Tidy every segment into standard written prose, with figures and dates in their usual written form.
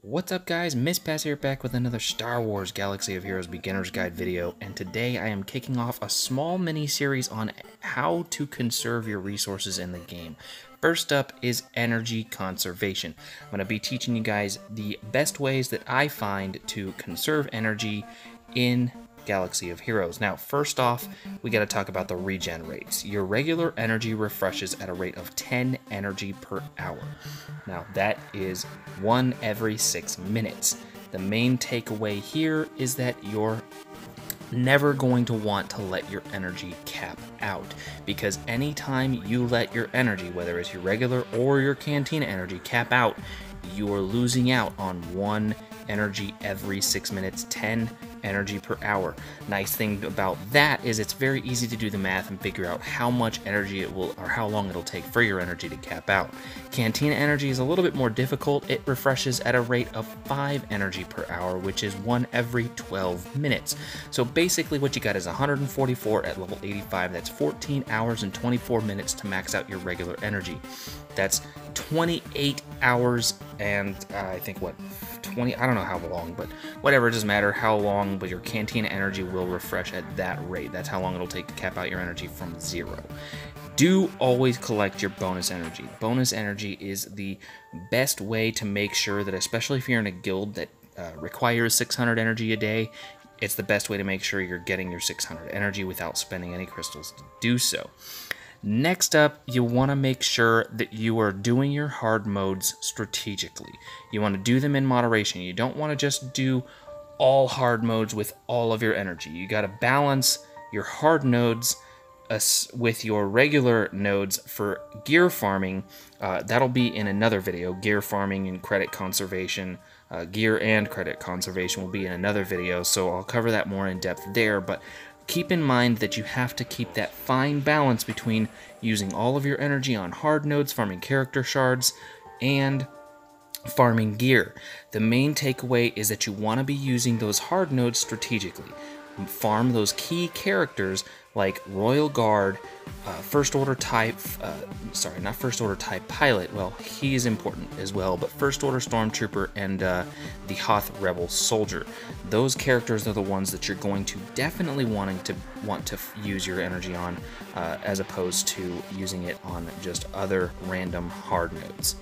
What's up guys, Miss Pass here back with another Star Wars Galaxy of Heroes Beginner's Guide video, and today I am kicking off a small mini-series on how to conserve your resources in the game. First up is energy conservation. I'm going to be teaching you guys the best ways that I find to conserve energy in Galaxy of Heroes. Now, first off, we got to talk about the regen rates. Your regular energy refreshes at a rate of 10 energy per hour. Now, that is 1 every 6 minutes. The main takeaway here is that you're never going to want to let your energy cap out, because anytime you let your energy, whether it's your regular or your Cantina energy, cap out, you're losing out on 1 energy every 6 minutes, 10 energy per hour. Nice thing about that is it's very easy to do the math and figure out how much energy it will, or how long it'll take for your energy to cap out. Cantina energy is a little bit more difficult. It refreshes at a rate of 5 energy per hour, which is 1 every 12 minutes. So basically what you got is 144 at level 85. That's 14 hours and 24 minutes to max out your regular energy. That's 28 hours and I think what, 20, I don't know how long, but whatever, it doesn't matter how long, but your Cantina energy will refresh at that rate. That's how long it'll take to cap out your energy from 0. Do always collect your bonus energy. Bonus energy is the best way to make sure that, especially if you're in a guild that requires 600 energy a day, it's the best way to make sure you're getting your 600 energy without spending any crystals to do so. Next up, you want to make sure that you are doing your hard modes strategically. You want to do them in moderation. You don't want to just do all hard modes with all of your energy. You got to balance your hard nodes with your regular nodes for gear farming. That'll be in another video. Gear farming and credit conservation. Gear and credit conservation will be in another video, so I'll cover that more in depth there. But keep in mind that you have to keep that fine balance between using all of your energy on hard nodes, farming character shards, and farming gear. The main takeaway is that you want to be using those hard nodes strategically. Farm those key characters like Royal Guard, First Order type, not First Order type Pilot, well, he is important as well, but First Order Stormtrooper and the Hoth Rebel Soldier. Those characters are the ones that you're going to definitely want to use your energy on, as opposed to using it on just other random hard nodes.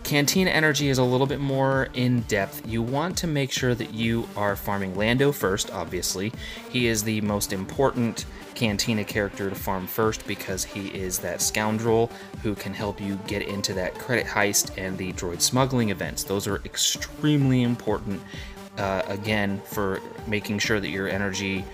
Cantina energy is a little bit more in depth. You want to make sure that you are farming Lando first, obviously. He is the most important Cantina character to farm first because he is that scoundrel who can help you get into that credit heist and the droid smuggling events. Those are extremely important, again, for making sure that your energy,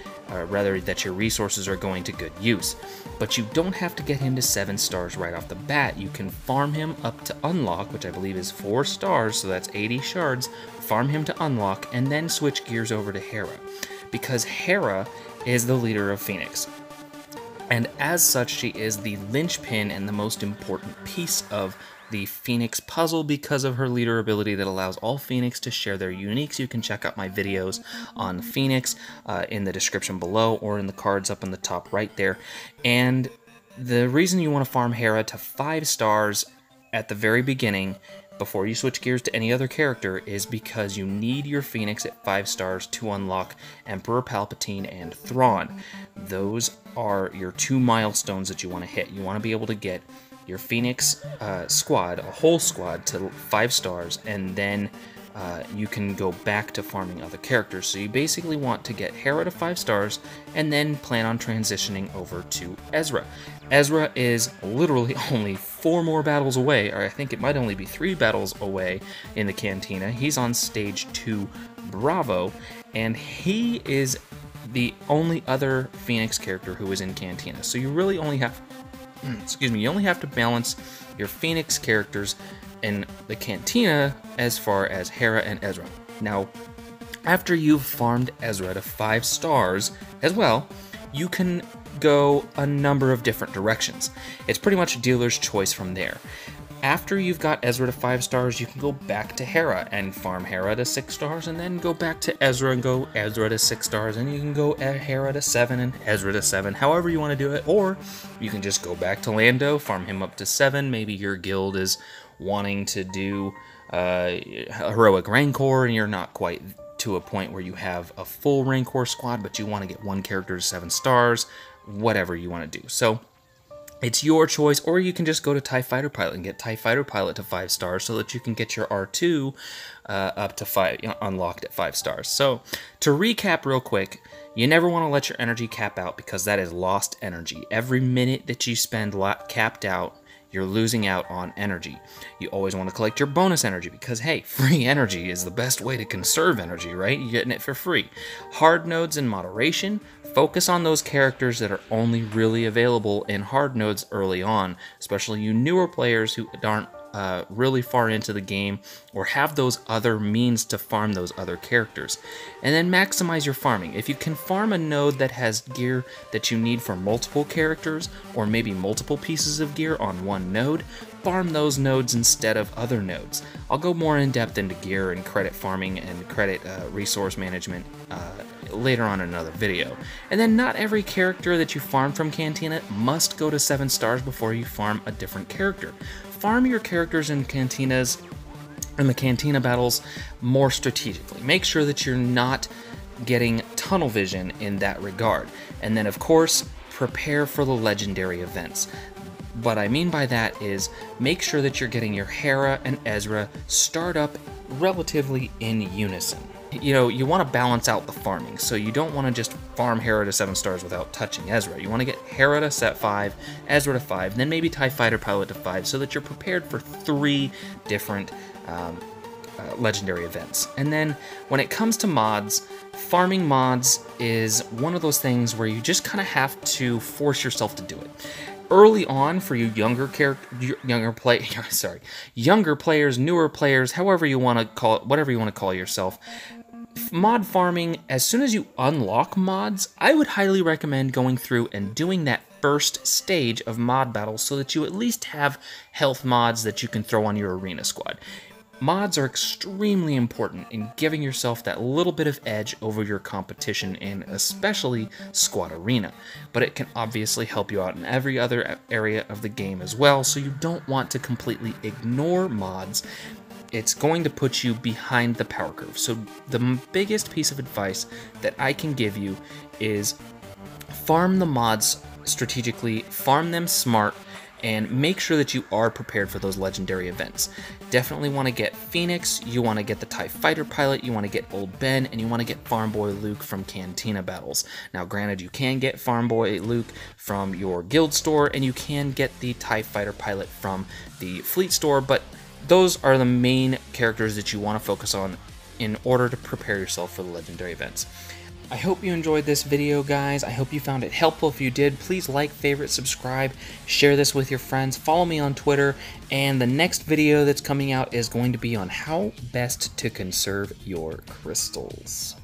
rather that your resources are going to good use. But you don't have to get him to 7 stars right off the bat. You can farm him up to unlock, which I believe is 4 stars, so that's 80 shards. Farm him to unlock, and then switch gears over to Hera, because Hera is the leader of Phoenix. And as such, she is the linchpin and the most important piece of the Phoenix puzzle because of her leader ability that allows all Phoenix to share their uniques. You can check out my videos on Phoenix in the description below or in the cards up in the top right there. And the reason you want to farm Hera to 5 stars at the very beginning before you switch gears to any other character is because you need your Phoenix at 5 stars to unlock Emperor Palpatine and Thrawn. Those are your 2 milestones that you want to hit. You want to be able to get your Phoenix squad, a whole squad, to 5 stars, and then you can go back to farming other characters. So you basically want to get Hera to 5 stars and then plan on transitioning over to Ezra. Ezra is literally only 4 more battles away, or I think it might only be 3 battles away in the Cantina. He's on stage 2 Bravo, and he is the only other Phoenix character who is in Cantina. So you really only have you only have to balance your Phoenix characters in the Cantina as far as Hera and Ezra. Now, after you've farmed Ezra to 5 stars as well, you can go a number of different directions. It's pretty much a dealer's choice from there. After you've got Ezra to 5 stars, you can go back to Hera and farm Hera to 6 stars, and then go back to Ezra and go Ezra to 6 stars, and you can go Hera to 7 and Ezra to 7, however you want to do it. Or you can just go back to Lando, farm him up to 7. Maybe your guild is wanting to do heroic Rancor and you're not quite to a point where you have a full Rancor squad, but you want to get one character to 7 stars, whatever you want to do. So it's your choice, or you can just go to TIE Fighter Pilot and get TIE Fighter Pilot to 5 stars so that you can get your R2 up to 5, unlocked at 5 stars. So to recap real quick, you never want to let your energy cap out because that is lost energy. Every minute that you spend capped out, you're losing out on energy. You always want to collect your bonus energy because, hey, free energy is the best way to conserve energy, right? You're getting it for free. Hard nodes in moderation. Focus on those characters that are only really available in hard nodes early on, especially you newer players who aren't really far into the game or have those other means to farm those other characters. And then maximize your farming. If you can farm a node that has gear that you need for multiple characters or maybe multiple pieces of gear on one node, farm those nodes instead of other nodes. I'll go more in depth into gear and credit farming and credit resource management later on in another video. And then not every character that you farm from Cantina must go to 7 stars before you farm a different character. Farm your characters in Cantinas and the Cantina battles more strategically. Make sure that you're not getting tunnel vision in that regard. And then of course, prepare for the legendary events. What I mean by that is make sure that you're getting your Hera and Ezra start up relatively in unison. You want to balance out the farming, so you don't want to just farm Hera to 7 stars without touching Ezra. You want to get Hera to set 5, Ezra to 5, then maybe TIE Fighter Pilot to 5, so that you're prepared for 3 different legendary events. And then when it comes to mods, farming mods is one of those things where you just kind of have to force yourself to do it. Early on, for you younger players, newer players, however you want to call it, whatever you want to call yourself, mod farming, as soon as you unlock mods, I would highly recommend going through and doing that first stage of mod battles so that you at least have health mods that you can throw on your arena squad. Mods are extremely important in giving yourself that little bit of edge over your competition in especially Squad Arena, but it can obviously help you out in every other area of the game as well, so you don't want to completely ignore mods. It's going to put you behind the power curve. So the biggest piece of advice that I can give you is farm the mods strategically, farm them smart, and make sure that you are prepared for those legendary events. Definitely want to get Phoenix, you want to get the TIE Fighter Pilot, you want to get Old Ben, and you want to get Farm Boy Luke from Cantina battles. Now granted, you can get Farm Boy Luke from your guild store, and you can get the TIE Fighter Pilot from the fleet store, but those are the main characters that you want to focus on in order to prepare yourself for the legendary events. I hope you enjoyed this video, guys. I hope you found it helpful. If you did, please like, favorite, subscribe, share this with your friends, follow me on Twitter, and the next video that's coming out is going to be on how best to conserve your crystals.